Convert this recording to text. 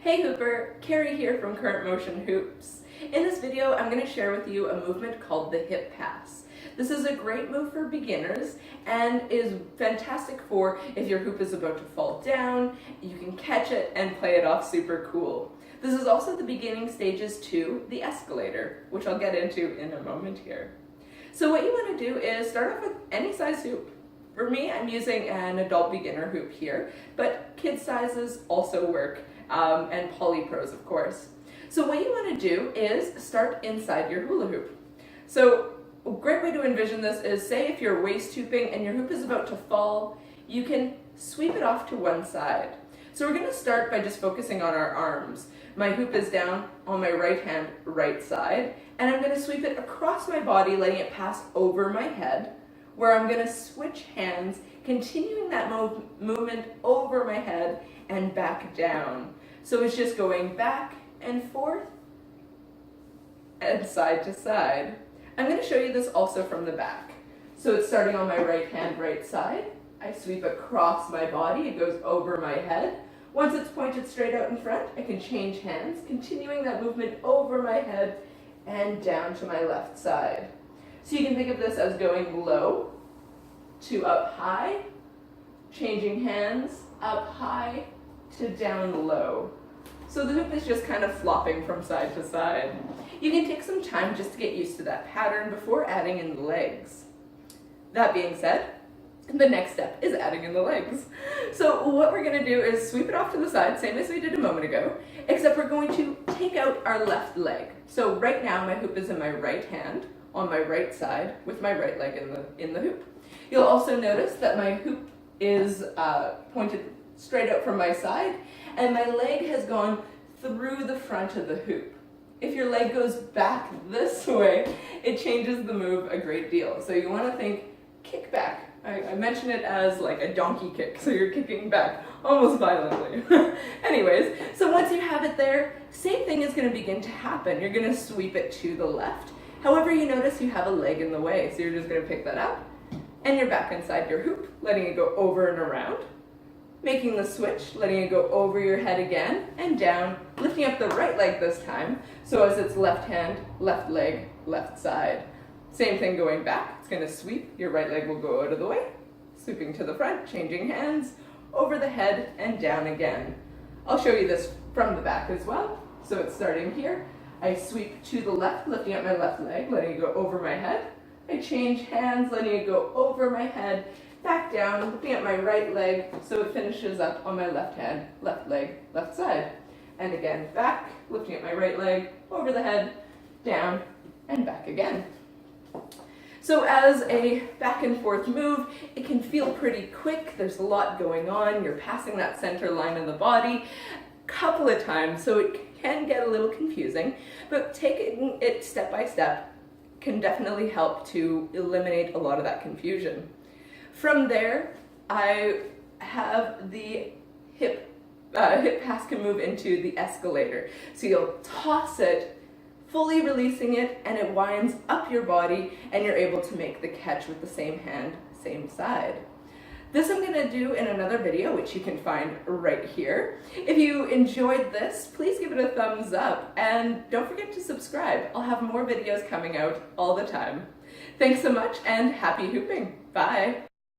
Hey Hooper, Karrie here from Current Motion Hoops. In this video, I'm going to share with you a movement called the hip pass. This is a great move for beginners and is fantastic for if your hoop is about to fall down, you can catch it and play it off super cool. This is also the beginning stages to the escalator, which I'll get into in a moment here. So what you want to do is start off with any size hoop. For me, I'm using an adult beginner hoop here, but kid sizes also work, and poly pros, of course. So what you want to do is start inside your hula hoop. So a great way to envision this is, say if you're waist hooping and your hoop is about to fall, you can sweep it off to one side. So we're going to start by just focusing on our arms. My hoop is down on my right hand, right side, and I'm going to sweep it across my body, letting it pass over my head, where I'm going to switch hands, continuing that movement over my head and back down. So it's just going back and forth and side to side. I'm going to show you this also from the back. So it's starting on my right hand, right side. I sweep across my body, it goes over my head. Once it's pointed straight out in front, I can change hands, continuing that movement over my head and down to my left side. So you can think of this as going low to up high, changing hands, up high to down low. So the hoop is just kind of flopping from side to side. You can take some time just to get used to that pattern before adding in the legs. That being said, the next step is adding in the legs. So what we're going to do is sweep it off to the side, same as we did a moment ago, except we're going to take out our left leg. So right now my hoop is in my right hand, on my right side, with my right leg in the hoop. You'll also notice that my hoop is pointed straight out from my side, and my leg has gone through the front of the hoop. If your leg goes back this way, it changes the move a great deal. So you want to think kick back. I mention it as like a donkey kick, so you're kicking back almost violently. Anyways, so once you have it there, same thing is going to begin to happen. You're going to sweep it to the left. However, you notice you have a leg in the way, so you're just going to pick that up, and you're back inside your hoop, letting it go over and around, making the switch, letting it go over your head again and down, lifting up the right leg this time, so as it's left hand, left leg, left side. Same thing going back, it's going to sweep, your right leg will go out of the way, sweeping to the front, changing hands, over the head and down again. I'll show you this from the back as well. So it's starting here, I sweep to the left, lifting up my left leg, letting it go over my head. I change hands, letting it go over my head, back down, lifting up my right leg, so it finishes up on my left hand, left leg, left side. And again, back, lifting up my right leg, over the head, down, and back again. So as a back and forth move, it can feel pretty quick. There's a lot going on. You're passing that center line of the body a couple of times, so it can get a little confusing, but taking it step by step can definitely help to eliminate a lot of that confusion. From there, I have the hip pass can move into the escalator. So you'll toss it, fully releasing it, and it winds up your body, and you're able to make the catch with the same hand, same side. This I'm going to do in another video, which you can find right here. If you enjoyed this, please give it a thumbs up, and don't forget to subscribe. I'll have more videos coming out all the time. Thanks so much, and happy hooping. Bye!